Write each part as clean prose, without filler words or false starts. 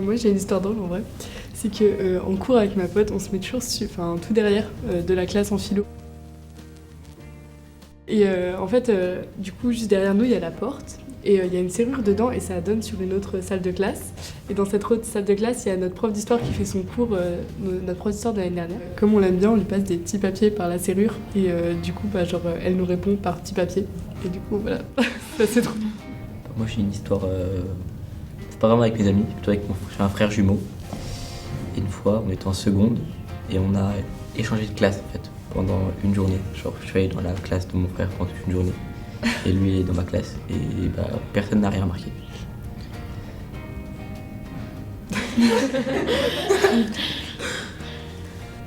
moi j'ai une histoire drôle en vrai. C'est que en cours avec ma pote, on se met toujours tout derrière de la classe en philo. Et en fait, du coup, juste derrière nous, il y a la porte. Et il y a une serrure dedans et ça donne sur une autre salle de classe. Et dans cette autre salle de classe, il y a notre prof d'histoire qui fait son cours, notre prof d'histoire de l'année dernière. Comme on l'aime bien, on lui passe des petits papiers par la serrure. Et du coup, elle nous répond par petits papiers. Et du coup, voilà, c'est trop bien. Moi, j'ai une histoire, c'est pas vraiment avec mes amis, plutôt avec j'ai un frère jumeau. Et une fois, on était en seconde et on a échangé de classe en fait, pendant une journée. Genre, je suis allé dans la classe de mon frère pendant toute une journée. Et lui est dans ma classe et personne n'a rien remarqué.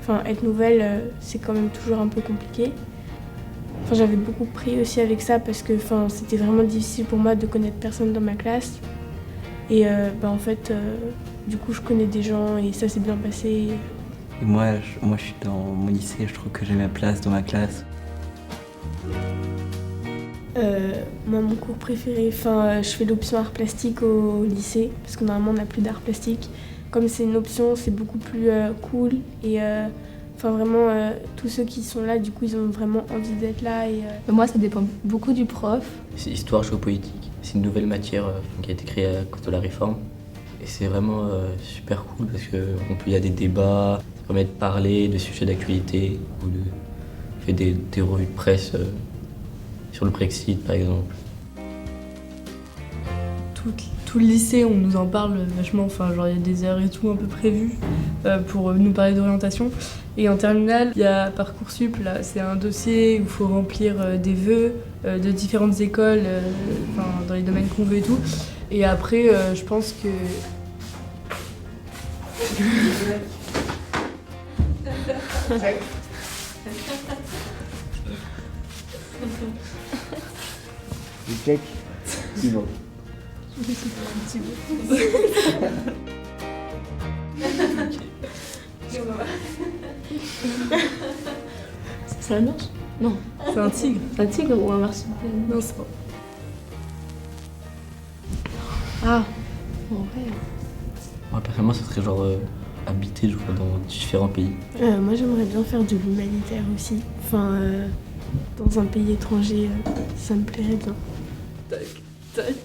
Enfin, être nouvelle, c'est quand même toujours un peu compliqué. Enfin, j'avais beaucoup pris aussi avec ça parce que c'était vraiment difficile pour moi de connaître personne dans ma classe. Et en fait, du coup, je connais des gens et ça s'est bien passé. Et moi, je suis dans mon lycée, je trouve que j'ai ma place dans ma classe. Moi, mon cours préféré, je fais l'option art plastique au lycée, parce que normalement on n'a plus d'art plastique. Comme c'est une option, c'est beaucoup plus cool et vraiment tous ceux qui sont là, du coup, ils ont vraiment envie d'être là. Moi, ça dépend beaucoup du prof. C'est histoire géopolitique. C'est une nouvelle matière qui a été créée à cause de la réforme. Et c'est vraiment super cool parce qu'il y a des débats, ça permet de parler de sujets d'actualité ou de faire des revues de presse. Sur le Brexit, par exemple. Tout le lycée, on nous en parle vachement. Il y a des heures et tout un peu prévues pour nous parler d'orientation. Et en terminale, il y a Parcoursup, là, c'est un dossier où il faut remplir des vœux de différentes écoles dans les domaines qu'on veut et tout. Et après, je pense que... Le check, il va. C'est un ours? Non. C'est un tigre. C'est un tigre ou un marsupial? Non, c'est pas. Ah, bon, ouais. Moi, personnellement, ce serait habiter dans différents pays. Moi, j'aimerais bien faire de l'humanitaire aussi. Dans un pays étranger, ça me plairait bien. Tac, tac.